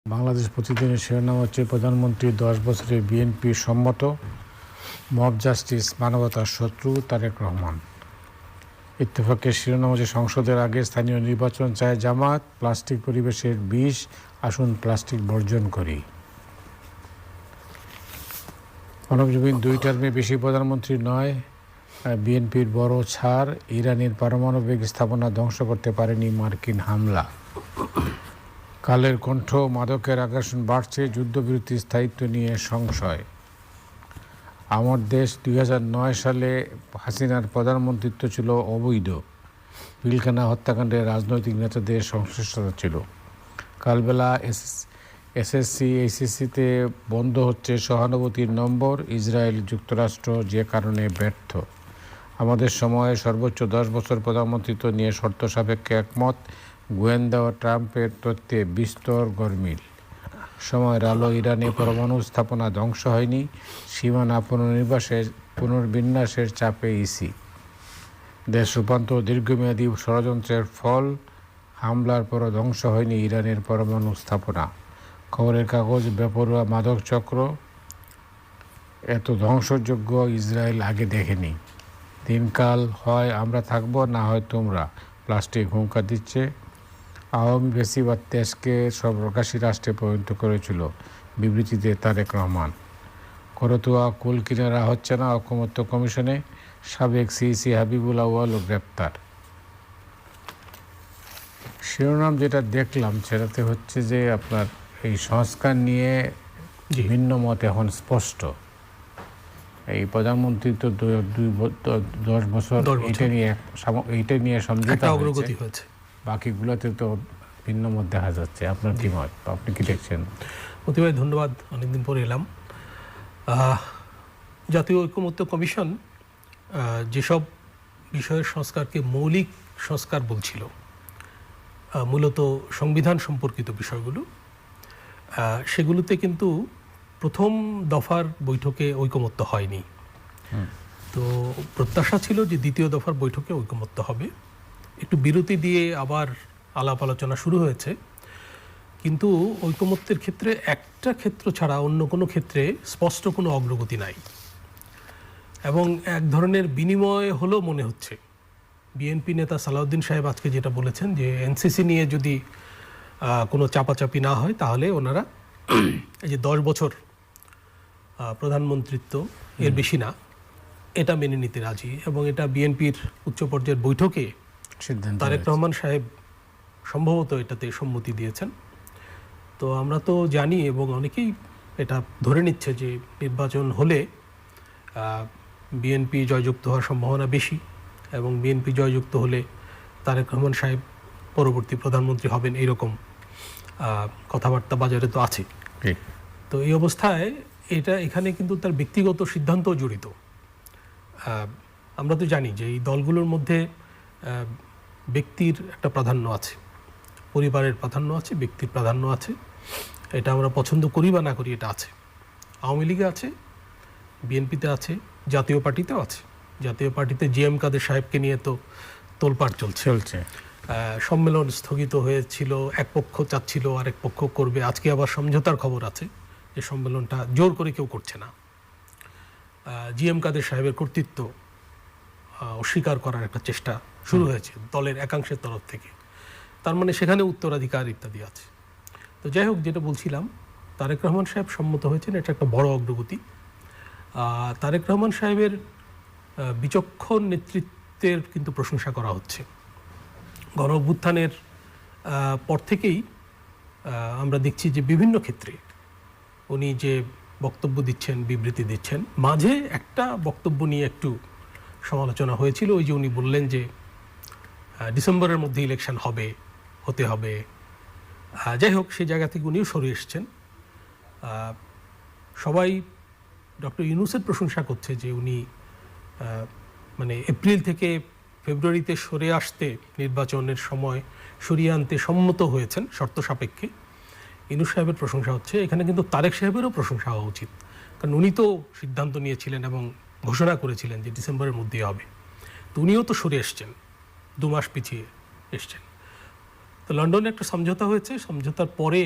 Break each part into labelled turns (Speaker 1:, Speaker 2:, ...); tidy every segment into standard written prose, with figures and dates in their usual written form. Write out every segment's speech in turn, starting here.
Speaker 1: বাংলাদেশ প্রতিদিনের শিরোনাম হচ্ছে প্রধানমন্ত্রী 10 বছরে বিএনপি সম্মত, মব জাস্টিস মানবতার শত্রু তারেক রহমান। ইত্তেফাকের শিরোনাম হচ্ছে সংসদের আগে স্থানীয় নির্বাচন চায় জামাত, প্লাস্টিক পরিবেশের বিষ, আসুন প্লাস্টিক বর্জন করি। মানব জমিন 2 টার্মে বেশি প্রধানমন্ত্রী নয়, বিএনপির বড় ছাড়, ইরানের পারমাণবিক স্থাপনা ধ্বংস করতে পারেনি মার্কিন হামলা। কালের কণ্ঠ, মাদকের আগ্রাসন বাড়ছে, যুদ্ধবিরতি স্থায়িত্ব নিয়ে সংশয়। আমার দেশ 2009 সালে হাসিনার প্রধানমন্ত্রিত্ব ছিল অবৈধ, পিলখানা হত্যাকাণ্ডে রাজনৈতিক নেতাদের সংশ্লিষ্টতা ছিল। কালবেলা এসএসসি এইচএসসিতে বন্ধ হচ্ছে সহানুভূতির নম্বর, ইসরায়েল যুক্তরাষ্ট্র যে কারণে ব্যর্থ। আমাদের সময়ে সর্বোচ্চ 10 বছর প্রধানমন্ত্রিত্ব নিয়ে শর্ত সাপেক্ষে একমত, গোয়েন্দা ও ট্রাম্পের তথ্যে বিস্তর গরমিল। সময়ের আলো, ইরানে পরমাণু স্থাপনা ধ্বংস হয়নি, সীমানা পুনর্বিন্যাসের চাপে ইসি। দেশ রূপান্তর দীর্ঘমেয়াদী ষড়যন্ত্রের ফল, হামলার পরও ধ্বংস হয়নি ইরানের পরমাণু স্থাপনা। খবরের কাগজ, বেপরোয়া মাদক চক্র, এত ধ্বংসযোগ্য ইসরায়েল আগে দেখেনি। দিনকাল হয় আমরা থাকব, না হয় তোমরা, প্লাস্টিক হুঙ্কার দিচ্ছে। আওয়ামী ফ্যাসিবাদ দেশকে সর্বগ্রাসী রাষ্ট্রে পরিণত করেছিল, বিবৃতিতে তারেক রহমান। করতোয়া কুল কিনারা হচ্ছে না ঐকমত্য কমিশনে, সাবেক সিইসি হাবিবুল আউয়ালও গ্রেপ্তার। শিরোনাম যেটা দেখলাম সেটাতে হচ্ছে যে আপনার এই সংস্কার নিয়ে ভিন্ন মত এখন স্পষ্ট। এই প্রধানমন্ত্রী তো 10 বছর এইটা নিয়ে সমঝোতা হয়েছে, বাকিগুলোতে তো ভিন্ন মত দেখা যাচ্ছে। আপনার কি মত, আপনি কি দেখছেন?
Speaker 2: মতি ভাই, ধন্যবাদ। অনেকদিন পরে এলাম। জাতীয় ঐকমত্য কমিশন যেসব বিষয়ের সংস্কারকে মৌলিক সংস্কার বলছিল, মূলত সংবিধান সম্পর্কিত বিষয়গুলো, সেগুলোতে কিন্তু প্রথম দফার বৈঠকে ঐকমত্য হয়নি। তো প্রত্যাশা ছিল যে দ্বিতীয় দফার বৈঠকে ঐকমত্য হবে। একটু বিরতি দিয়ে আবার আলাপ আলোচনা শুরু হয়েছে, কিন্তু ঐকমত্যের ক্ষেত্রে একটা ক্ষেত্র ছাড়া অন্য কোনো ক্ষেত্রে স্পষ্ট কোনো অগ্রগতি নাই এবং এক ধরনের বিনিময় হলো মনে হচ্ছে। বিএনপি নেতা সালাউদ্দিন সাহেব আজকে যেটা বলেছেন যে এনসিসি নিয়ে যদি কোনো চাপাচাপি না হয় তাহলে ওনারা এই যে 10 বছর প্রধানমন্ত্রিত্ব, এর বেশি না, এটা মেনে নিতে রাজি। এবং এটা বিএনপির উচ্চ পর্যায়ের বৈঠকে তারেক রহমান সাহেব সম্ভবত এটাতে সম্মতি দিয়েছেন। তো আমরা তো জানি এবং অনেকেই এটা ধরে নিচ্ছে যে নির্বাচন হলে বিএনপি জয়যুক্ত হওয়ার সম্ভাবনা বেশি এবং বিএনপি জয়যুক্ত হলে তারেক রহমান সাহেব পরবর্তী প্রধানমন্ত্রী হবেন, এইরকম কথাবার্তা বাজারে তো আছে। তো এই অবস্থায় এখানে কিন্তু তার ব্যক্তিগত সিদ্ধান্ত জড়িত। আমরা তো জানি যে এই দলগুলোর মধ্যে ব্যক্তির একটা প্রাধান্য আছে, পরিবারের প্রাধান্য আছে, ব্যক্তির প্রাধান্য আছে। এটা আমরা পছন্দ করি বা না করি, এটা আছে। আওয়ামী লীগে আছে, বিএনপিতে আছে, জাতীয় পার্টিতেও আছে। জাতীয় পার্টিতে জিএম কাদের সাহেবকে নিয়ে তো তোলপাড় চলছে। সম্মেলন স্থগিত হয়েছিল, এক পক্ষ চাচ্ছিল আরেক পক্ষ করবে। আজকে আবার সমঝোতার খবর আছে যে সম্মেলনটা জোর করে কেউ করছে না। জিএম কাদের সাহেবের কর্তৃত্ব অস্বীকার করার একটা চেষ্টা শুরু হয়েছে দলের একাংশের তরফ থেকে। তার মানে সেখানে উত্তরাধিকার ইত্যাদি আছে। তো যাই হোক, যেটা বলছিলাম, তারেক রহমান সাহেব সম্মত হয়েছেন, এটা একটা বড় অগ্রগতি। তারেক রহমান সাহেবের বিচক্ষণ নেতৃত্বের কিন্তু প্রশংসা করা হচ্ছে। গণ অভ্যুত্থানের পর থেকেই আমরা দেখছি যে বিভিন্ন ক্ষেত্রে উনি যে বক্তব্য দিচ্ছেন, বিবৃতি দিচ্ছেন। মাঝে একটা বক্তব্য নিয়ে একটু সমালোচনা হয়েছিল, ওই যে উনি বললেন যে ডিসেম্বরের মধ্যে ইলেকশন হতে হবে। যাই হোক, সেই জায়গা থেকে উনিও সরে এসছেন। সবাই ডক্টর ইউনূসের প্রশংসা করছে যে উনি মানে এপ্রিল থেকে ফেব্রুয়ারিতে সরে আসতে, নির্বাচনের সময় সরিয়ে আনতে সম্মত হয়েছেন শর্ত সাপেক্ষে। ইউনূস সাহেবের প্রশংসা হচ্ছে। এখানে কিন্তু তারেক সাহেবেরও প্রশংসা হওয়া উচিত, কারণ উনি তো সিদ্ধান্ত নিয়েছিলেন এবং ঘোষণা করেছিলেন যে ডিসেম্বরের মধ্যেই হবে। তো উনিও তো সরে এসছেন, 2 মাস পিছিয়ে এসছেন। তো লন্ডনে একটা সমঝোতা হয়েছে, সমঝোতার পরে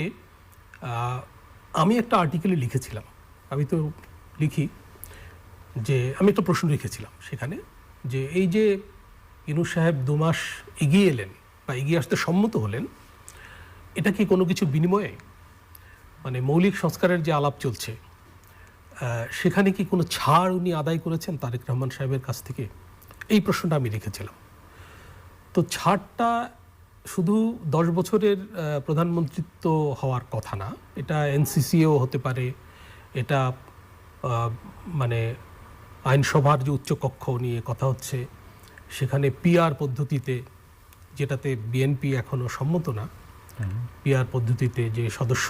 Speaker 2: আমি একটা আর্টিকেলে লিখেছিলাম, আমি তো লিখি যে আমি একটা প্রশ্ন রেখেছিলাম সেখানে, যে এই যে ইউনূস সাহেব 2 মাস এগিয়ে এলেন বা এগিয়ে আসতে সম্মত হলেন, এটা কি কোনো কিছু বিনিময়ে, মানে মৌলিক সংস্কারের যে আলাপ চলছে সেখানে কি কোনো ছাড় উনি আদায় করেছেন তারেক রহমান সাহেবের কাছ থেকে? এই প্রশ্নটা আমি রেখেছিলাম। তো ছাড়টা শুধু 10 বছরের প্রধানমন্ত্রিত্ব হওয়ার কথা না, এটা এনসিসিও হতে পারে, এটা মানে আইনসভার যে উচ্চকক্ষ নিয়ে কথা হচ্ছে সেখানে পিআর পদ্ধতিতে, যেটাতে বিএনপি এখনও সম্মত না, পিআর পদ্ধতিতে যে সদস্য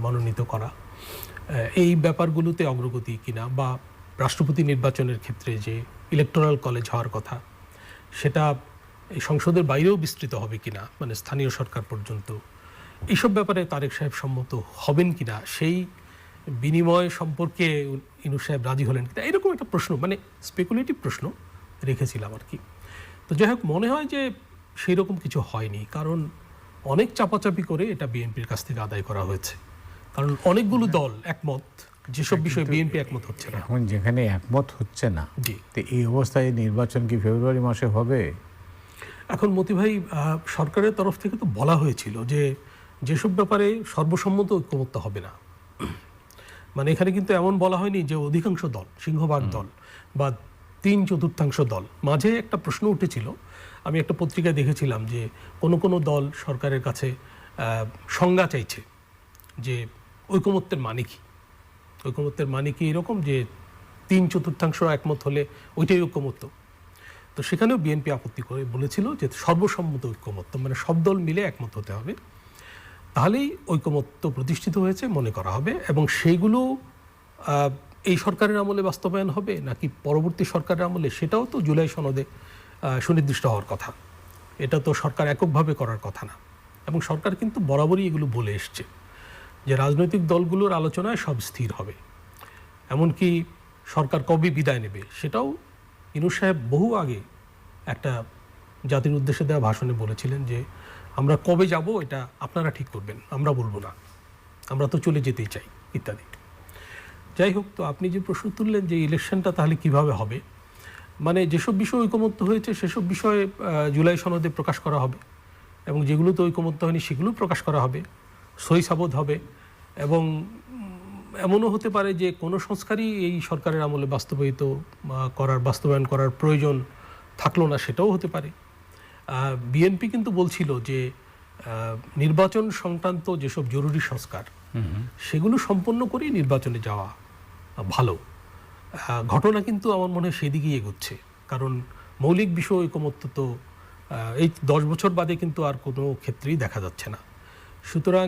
Speaker 2: মনোনীত করা, এই ব্যাপারগুলোতে অগ্রগতি কিনা, বা রাষ্ট্রপতি নির্বাচনের ক্ষেত্রে যে ইলেকটোরাল কলেজ হওয়ার কথা সেটা এই সংসদের বাইরেও বিস্তৃত হবে কিনা, মানে স্থানীয় সরকার পর্যন্ত, এইসব ব্যাপারে তারেক সাহেব সম্মত হবেন কিনা, সেই বিনিময় সম্পর্কে ইউনূস সাহেব রাজি হলেন কিনা, এরকম একটা প্রশ্ন, মানে স্পেকুলেটিভ প্রশ্ন রেখেছিলাম আর কি। তো যাই হোক, মনে হয় যে সেই রকম কিছু হয়নি, কারণ অনেক চাপাচাপি করে এটা বিএনপির কাছ থেকে আদায় করা হয়েছে, কারণ অনেকগুলো দল একমত, যেসব বিষয়ে বিএনপি একমত হচ্ছে না।
Speaker 1: এখন যেখানে একমত হচ্ছে না,
Speaker 2: জি,
Speaker 1: তো এই অবস্থায় নির্বাচন কি ফেব্রুয়ারি মাসে হবে?
Speaker 2: এখন মতি ভাই, সরকারের তরফ থেকে তো বলা হয়েছিল যে যেসব ব্যাপারে সর্বসম্মত ঐক্যমত্য হবে না, মানে এখানে কিন্তু এমন বলা হয়নি যে অধিকাংশ দল, সিংহভাগ দল বা 3/4 দল। মাঝে একটা প্রশ্ন উঠেছিল, আমি একটা পত্রিকায় দেখেছিলাম যে কোনো দল সরকারের কাছে সংজ্ঞা চাইছে যে ঐকমত্যের মানে কি, ঐকমত্যের মানে কি এরকম যে 3/4 একমত হলে ওইটাই ঐকমত্য। তো সেখানেও বিএনপি আপত্তি করে বলেছিল যে সর্বসম্মত ঐকমত্য, মানে সব দল মিলে একমত হতে হবে, তাহলেই ঐকমত্য প্রতিষ্ঠিত হয়েছে মনে করা হবে, এবং সেইগুলো এই সরকারের আমলে বাস্তবায়ন হবে নাকি পরবর্তী সরকারের আমলে, সেটাও তো জুলাই সনদে সুনির্দিষ্ট হওয়ার কথা। এটা তো সরকার এককভাবে করার কথা না, এবং সরকার কিন্তু বরাবরই এগুলো বলে এসছে যে রাজনৈতিক দলগুলোর আলোচনায় সব স্থির হবে। এমনকি সরকার কবে বিদায় নেবে সেটাও ইউনূস সাহেব বহু আগে একটা জাতির উদ্দেশ্যে দেওয়া ভাষণে বলেছিলেন যে আমরা কবে যাব এটা আপনারা ঠিক করবেন, আমরা বলবো না, আমরা তো চলে যেতেই চাই ইত্যাদি। যাই হোক, তো আপনি যে প্রশ্ন তুললেন যে ইলেকশনটা তাহলে কিভাবে হবে, মানে যেসব বিষয় ঐকমত্য হয়েছে সেসব বিষয়ে জুলাই সনদে প্রকাশ করা হবে, এবং যেগুলোতে ঐকমত্য হয়নি সেগুলো প্রকাশ করা হবে, সই সাবত হবে, এবং এমনও হতে পারে যে কোনো সংস্কারই এই সরকারের আমলে বাস্তবায়ন করার প্রয়োজন থাকলো না, সেটাও হতে পারে। বিএনপি কিন্তু বলছিল যে নির্বাচন সংক্রান্ত যেসব জরুরি সংস্কার সেগুলো সম্পন্ন করেই নির্বাচনে যাওয়া ভালো। ঘটনা কিন্তু আমার মনে হয় সেদিকেই এগোচ্ছে, কারণ মৌলিক বিষয় ঐকমত্য তো এই 10 বছর বাদে কিন্তু আর কোনো ক্ষেত্রেই দেখা যাচ্ছে না। সুতরাং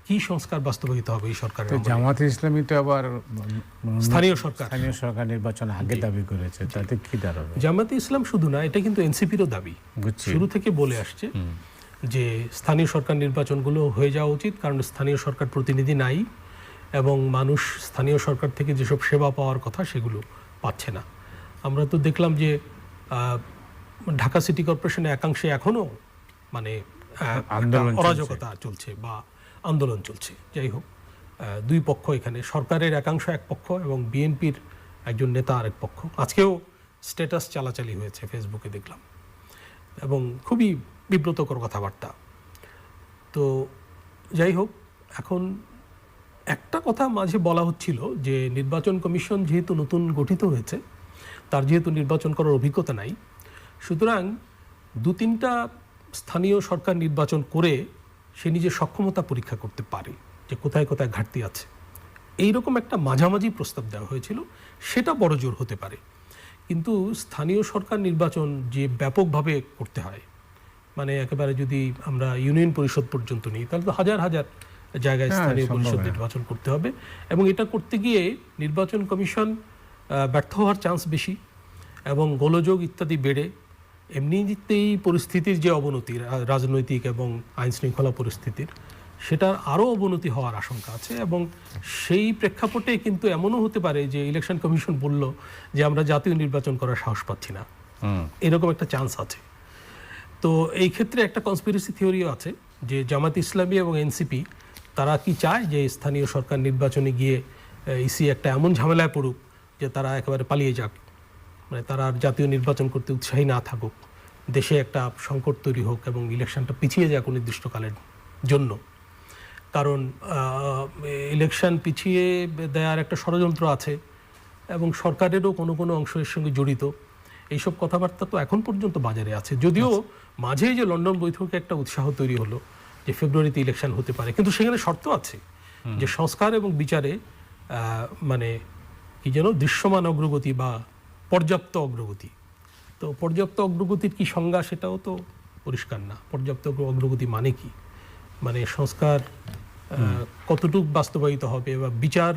Speaker 2: কি সংস্কার বাস্তবায়িত হবে এই সরকারের?
Speaker 1: জামাতে ইসলামী তো আবার
Speaker 2: স্থানীয় সরকার
Speaker 1: নির্বাচন আগে দাবি করেছে, তাতে কি দাঁড়াবে?
Speaker 2: জামাতে ইসলাম শুধু না, এটা কিন্তু এনসিপিরও দাবি, শুরু থেকে বলে আসছে যে স্থানীয় সরকার নির্বাচনগুলো হয়ে যাওয়া উচিত, কারণ স্থানীয় সরকার প্রতিনিধি নাই, এবং মানুষ স্থানীয় সরকার থেকে যেসব সেবা পাওয়ার কথা সেগুলো পাচ্ছে না। আমরা তো দেখলাম যে ঢাকা সিটি কর্পোরেশনের একাংশে এখনও মানে অরাজকতা চলছে বা আন্দোলন চলছে। যাই হোক, দুই পক্ষ, এখানে সরকারের একাংশ এক পক্ষ এবং বিএনপির একজন নেতা আরেক পক্ষ। আজকেও স্ট্যাটাস চালাচালি হয়েছে ফেসবুকে দেখলাম, এবং খুবই বিব্রতকর কথাবার্তা। তো যাই হোক, এখন একটা কথা মাঝে বলা হচ্ছিল যে নির্বাচন কমিশন যেহেতু নতুন গঠিত হয়েছে, তার যেহেতু নির্বাচন করার অভিজ্ঞতা নাই, সুতরাং 2-3টা স্থানীয় সরকার নির্বাচন করে সে নিজের সক্ষমতা পরীক্ষা করতে পারে যে কোথায় কোথায় ঘাটতি আছে। এইরকম একটা মাঝামাঝি প্রস্তাব দেওয়া হয়েছিল, সেটা বড় জোর হতে পারে। কিন্তু স্থানীয় সরকার নির্বাচন যে ব্যাপকভাবে করতে হয়, মানে একেবারে যদি আমরা ইউনিয়ন পরিষদ পর্যন্ত নিই, তাহলে তো হাজার হাজার জায়গায় স্থানীয় পরিষদ নির্বাচন করতে হবে, এবং এটা করতে গিয়ে নির্বাচন কমিশন ব্যর্থ হওয়ার চান্স বেশি, এবং গোলযোগ ইত্যাদি বেড়ে এমনিতেই পরিস্থিতির যে অবনতি, রাজনৈতিক এবং আইন শৃঙ্খলা পরিস্থিতির, সেটার আরও অবনতি হওয়ার আশঙ্কা আছে। এবং সেই প্রেক্ষাপটে কিন্তু এমনও হতে পারে যে ইলেকশন কমিশন বলল যে আমরা জাতীয় নির্বাচন করার সাহস পাচ্ছি না, এরকম একটা চান্স আছে। তো এই ক্ষেত্রে একটা কনস্পিরেসি থিওরিও আছে যে জামাত ইসলামী এবং এনসিপি তারা কি চায় যে স্থানীয় সরকার নির্বাচনে গিয়ে ইসি একটা এমন ঝামেলায় পড়ুক যে তারা একেবারে পালিয়ে যাক, মানে তারা আর জাতীয় নির্বাচন করতে উৎসাহী না থাকুক, দেশে একটা সংকট তৈরি হোক এবং ইলেকশনটা পিছিয়ে যাক অনির্দিষ্টকালের জন্য। কারণ ইলেকশন পিছিয়ে দেওয়ার একটা ষড়যন্ত্র আছে এবং সরকারেরও কোনো কোনো অংশ এর সঙ্গে জড়িত। এইসব কথাবার্তা তো এখন পর্যন্ত বাজারে আছে, যদিও মাঝে যে লন্ডন বৈঠকে একটা উৎসাহ তৈরি হলো যে ফেব্রুয়ারিতে ইলেকশন হতে পারে, কিন্তু সেখানে শর্ত আছে যে সংস্কার এবং বিচারে মানে কি যেন দৃশ্যমান অগ্রগতি বা পর্যাপ্ত অগ্রগতি। তো পর্যাপ্ত অগ্রগতির কি সংজ্ঞা সেটাও তো পরিষ্কার না। পর্যাপ্ত অগ্রগতি মানে কি, মানে সংস্কার কতটুকু বাস্তবায়িত হবে বা বিচার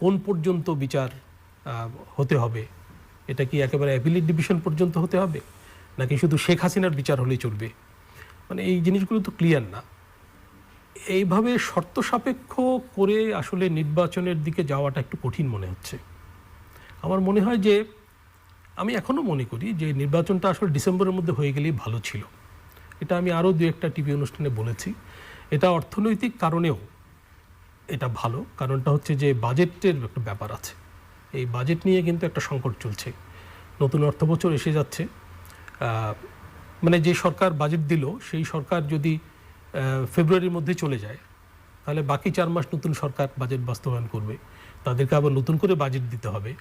Speaker 2: কোন পর্যন্ত বিচার হতে হবে, এটা কি একেবারে অ্যাপিলেট ডিভিশন পর্যন্ত হতে হবে নাকি শুধু শেখ হাসিনার বিচার হলেই চলবে, মানে এই জিনিসগুলো তো ক্লিয়ার না। এইভাবে শর্ত সাপেক্ষ করে আসলে নির্বাচনের দিকে যাওয়াটা একটু কঠিন মনে হচ্ছে। আমার মনে হয় যে আমি এখনও মনে করি যে নির্বাচনটা আসলে ডিসেম্বরের মধ্যে হয়ে গেলেই ভালো ছিল। এটা আমি আরও দু একটা টিভি অনুষ্ঠানে বলেছি। এটা অর্থনৈতিক কারণেও এটা ভালো, কারণটা হচ্ছে যে বাজেটের একটা ব্যাপার আছে। এই বাজেট নিয়ে কিন্তু একটা সংকট চলছে, নতুন অর্থবছর এসে যাচ্ছে। মানে যে সরকার বাজেট দিল সেই সরকার যদি ফেব্রুয়ারির মধ্যে চলে যায় তাহলে বাকি 4 মাস নতুন সরকার বাজেট বাস্তবায়ন করবে, তাদেরকে আবার নতুন করে বাজেট দিতে হবে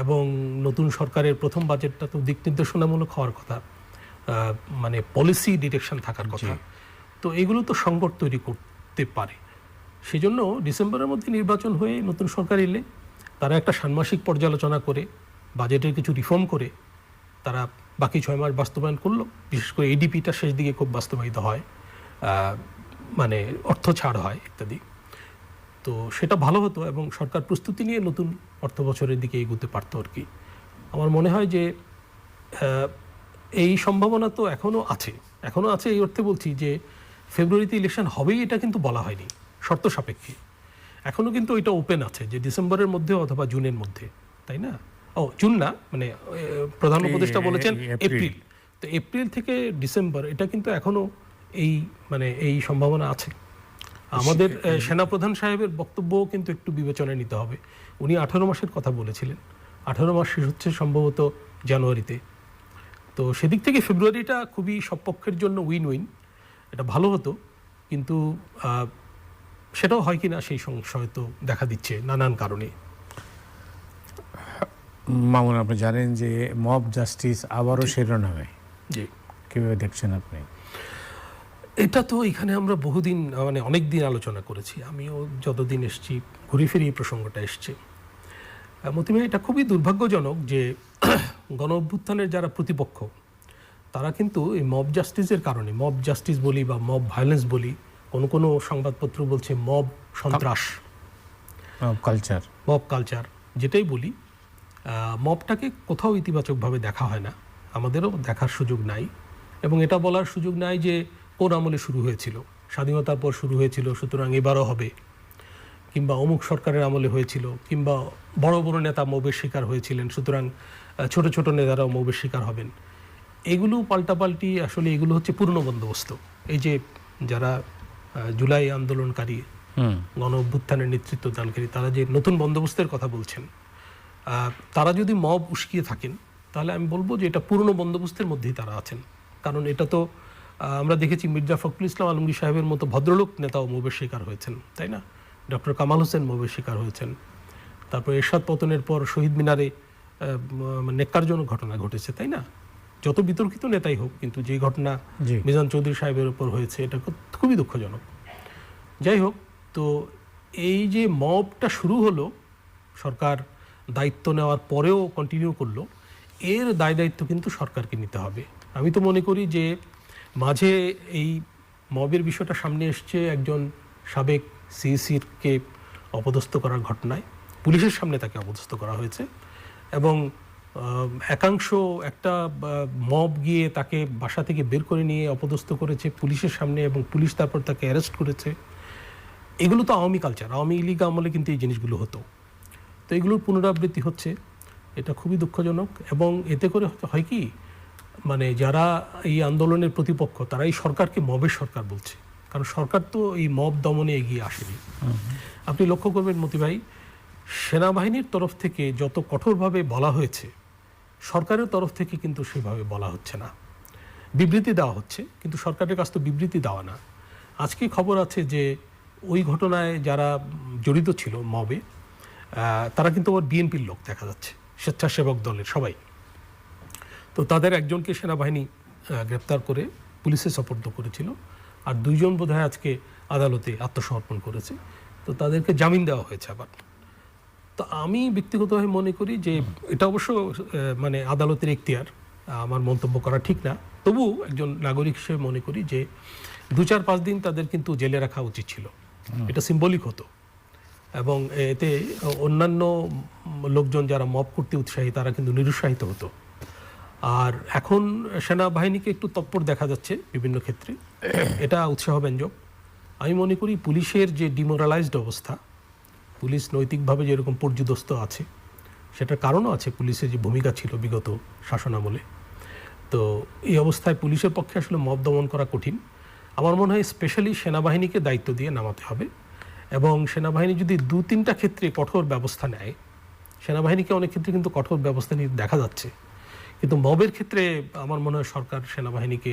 Speaker 2: এবং নতুন সরকারের প্রথম বাজেটটা তো দিক নির্দেশনামূলক হওয়ার কথা, মানে পলিসি ডিরেকশন থাকার কথা। তো এগুলো তো সংকট তৈরি করতে পারে। সেজন্য ডিসেম্বরের মধ্যে নির্বাচন হয়ে নতুন সরকার এলে তারা একটা ষান্মাসিক পর্যালোচনা করে বাজেটের কিছু রিফর্ম করে তারা বাকি 6 মাস বাস্তবায়ন করলো। বিশেষ করে এডিপিটা শেষ দিকে খুব বাস্তবায়িত হয়, মানে অর্থ ছাড় হয় ইত্যাদি। তো সেটা ভালো হতো এবং সরকার প্রস্তুতি নিয়ে নতুন অর্থ বছরের দিকে এগোতে পারতো আর কি। আমার মনে হয় যে এই সম্ভাবনা তো এখনও আছে। এই অর্থে বলছি যে ফেব্রুয়ারিতে ইলেকশন হবেই এটা কিন্তু বলা হয়নি, শর্ত সাপেক্ষে। এখনও কিন্তু ওইটা ওপেন আছে যে ডিসেম্বরের মধ্যে অথবা জুনের মধ্যে, তাই না? জুন না, মানে প্রধান উপদেষ্টা বলেছেন এপ্রিল। তো এপ্রিল থেকে ডিসেম্বর এটা কিন্তু এখনও এই সম্ভাবনা আছে। আমাদের সেনাপ্রধান সাহেবের বক্তব্যও কিন্তু একটু বিবেচনায় নিতে হবে। উনি 18 মাসের কথা বলেছিলেন, 18 মাস শেষ হচ্ছে সম্ভবত জানুয়ারিতে। তো সেদিক থেকে ফেব্রুয়ারিটা খুবই সব পক্ষের জন্য উইন উইন, এটা ভালো হতো। কিন্তু সেটাও হয় কি না সেই সংশয় তো দেখা দিচ্ছে নানান কারণে।
Speaker 1: মামুন, আপনি জানেন যে মব জাস্টিস আবারও শিরোনামে,
Speaker 2: জি,
Speaker 1: কীভাবে দেখছেন আপনি?
Speaker 2: এটা তো এখানে আমরা বহুদিন, মানে অনেক দিন আলোচনা করেছি। আমিও যতদিন এসেছি ঘুরে ফিরে এই প্রসঙ্গটা এসছে। মতিমা, এটা খুবই দুর্ভাগ্যজনক যে গণ অভ্যুত্থানের যারা প্রতিপক্ষ তারা কিন্তু এই মব জাস্টিসের কারণে, মব জাস্টিস বলি বা মব ভায়োলেন্স বলি, কোনো সংবাদপত্র বলছে মব সন্ত্রাস, মব কালচার যেটাই বলি, মবটাকে কোথাও ইতিবাচকভাবে দেখা হয় না, আমাদেরও দেখার সুযোগ নাই। এবং এটা বলার সুযোগ নাই যে কোন আমলে শুরু হয়েছিল, স্বাধীনতার পর শুরু হয়েছিল সুতরাং এবারও হবে, কিংবা অমুক সরকারের আমলে হয়েছিল, কিংবা বড় বড় নেতা মবের শিকার হয়েছিলেন সুতরাং ছোট ছোট নেতারাও মবের শিকার হবেন। এগুলো পাল্টাপাল্টি, আসলে এগুলো হচ্ছে পুরনো বন্দোবস্ত। এই যে যারা জুলাই আন্দোলনকারী, গণ অভ্যুত্থানের নেতৃত্ব দানকারী, তারা যে নতুন বন্দোবস্তের কথা বলছেন, তারা যদি মব উস্কিয়ে থাকেন তাহলে আমি বলবো যে এটা পুরনো বন্দোবস্তের মধ্যেই তারা আছেন। কারণ এটা তো আমরা দেখেছি মির্জা ফখরুল ইসলাম আলমগীর সাহেবের মতো ভদ্রলোক নেতাও মবের শিকার হয়েছেন, তাই না? ডক্টর কামাল হোসেন মবের শিকার হয়েছেন। তারপর এরশাদ পতনের পর শহীদ মিনারে নেক্কারজনক ঘটনা ঘটেছে, তাই না? যত বিতর্কিত নেতাই হোক, কিন্তু যে ঘটনা মিজান চৌধুরী সাহেবের উপর হয়েছে এটা খুবই দুঃখজনক। যাই হোক, তো এই যে মবটা শুরু হলো, সরকার দায়িত্ব নেওয়ার পরেও কন্টিনিউ করলো, এর দায়িত্ব কিন্তু সরকারকে নিতে হবে। আমি তো মনে করি যে মাঝে এই মবের বিষয়টা সামনে এসছে একজন সাবেক সিইসিকে অপদস্থ করার ঘটনায়, পুলিশের সামনে তাকে অপদস্থ করা হয়েছে এবং একাংশ একটা মব গিয়ে তাকে বাসা থেকে বের করে নিয়ে অপদস্থ করেছে পুলিশের সামনে এবং পুলিশ তারপর তাকে অ্যারেস্ট করেছে। এগুলো তো আওয়ামী কালচার, আওয়ামী লীগ আমলে কিন্তু এই জিনিসগুলো হতো। তো এগুলোর পুনরাবৃত্তি হচ্ছে, এটা খুবই দুঃখজনক। এবং এতে করে হয় কি, মানে যারা এই আন্দোলনের প্রতিপক্ষ তারা এই সরকারকে মবের সরকার বলছে, কারণ সরকার তো এই মব দমনে এগিয়ে আসেনি। আপনি লক্ষ্য করবেন মতি ভাই, সেনাবাহিনীর তরফ থেকে যত কঠোরভাবে বলা হয়েছে, সরকারের তরফ থেকে কিন্তু সেভাবে বলা হচ্ছে না। বিবৃতি দেওয়া হচ্ছে, কিন্তু সরকারের কাছ তো বিবৃতি দেওয়া না। আজকে খবর আছে যে ওই ঘটনায় যারা জড়িত ছিল মবে, তারা কিন্তু আবার বিএনপির লোক দেখা যাচ্ছে, স্বেচ্ছাসেবক দলের সবাই। তো তাদের একজনকে সেনাবাহিনী গ্রেপ্তার করে পুলিশে সোপর্দ করেছিল, আর 2 জন বোধহয় আজকে আদালতে আত্মসমর্পণ করেছে। তো তাদেরকে জামিন দেওয়া হয়েছে আবার। তো আমি ব্যক্তিগতভাবে মনে করি যে এটা অবশ্য মানে আদালতের এখতিয়ার, আমার মন্তব্য করা ঠিক না। তবু একজন নাগরিক হিসেবে মনে করি যে 2-4-5 দিন তাদের কিন্তু জেলে রাখা উচিত ছিল। এটা সিম্বলিক হতো, এবং এতে অন্যান্য লোকজন যারা মব করতে উৎসাহী তারা কিন্তু নিরুৎসাহিত হতো। আর এখন সেনাবাহিনীকে একটু তৎপর দেখা যাচ্ছে বিভিন্ন ক্ষেত্রে, এটা উৎসাহব্যঞ্জক। আমি মনে করি পুলিশের যে ডিমোরালাইজড অবস্থা, পুলিশ নৈতিকভাবে যেরকম পর্যুদস্ত আছে, সেটার কারণও আছে পুলিশের যে ভূমিকা ছিল বিগত শাসনামলে। তো এই অবস্থায় পুলিশের পক্ষে আসলে মব দমন করা কঠিন। আমার মনে হয় স্পেশালি সেনাবাহিনীকে দায়িত্ব দিয়ে নামাতে হবে, এবং সেনাবাহিনী যদি 2-3টা ক্ষেত্রে কঠোর ব্যবস্থা নেয়, সেনাবাহিনীকে অনেক ক্ষেত্রে কিন্তু কঠোর ব্যবস্থা নিতে দেখা যাচ্ছে, কিন্তু মবের ক্ষেত্রে আমার মনে হয় সরকার সেনাবাহিনীকে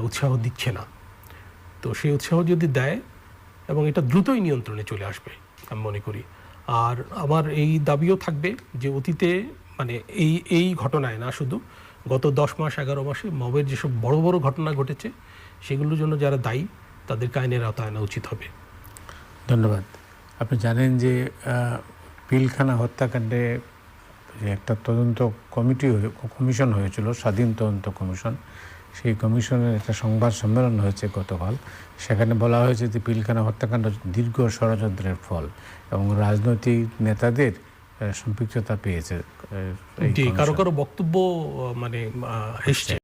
Speaker 2: উৎসাহ দিচ্ছে না। তো সেই উৎসাহ যদি দেয়, এবং এটা দ্রুতই নিয়ন্ত্রণে চলে আসবে আমি মনে করি। আর আমার এই দাবিও থাকবে যে অতীতে মানে এই ঘটনায় না, শুধু গত 10 মাস 11 মাসে মবের যেসব বড় বড় ঘটনা ঘটেছে, সেগুলোর জন্য যারা দায়ী তাদেরকে আইনের আওতায় আনা উচিত হবে।
Speaker 1: ধন্যবাদ। আপনি জানেন যে পিলখানা হত্যাকাণ্ডে যে একটা তদন্ত কমিশন হয়েছিল, স্বাধীন তদন্ত কমিশন, সেই কমিশনের একটা সংবাদ সম্মেলন হয়েছে গতকাল। সেখানে বলা হয়েছে যে পিলখানা হত্যাকাণ্ড দীর্ঘ ষড়যন্ত্রের ফল, এবং রাজনৈতিক নেতাদের সম্পৃক্ততা পেয়েছে।
Speaker 2: কারো কারো বক্তব্য মানে এসছে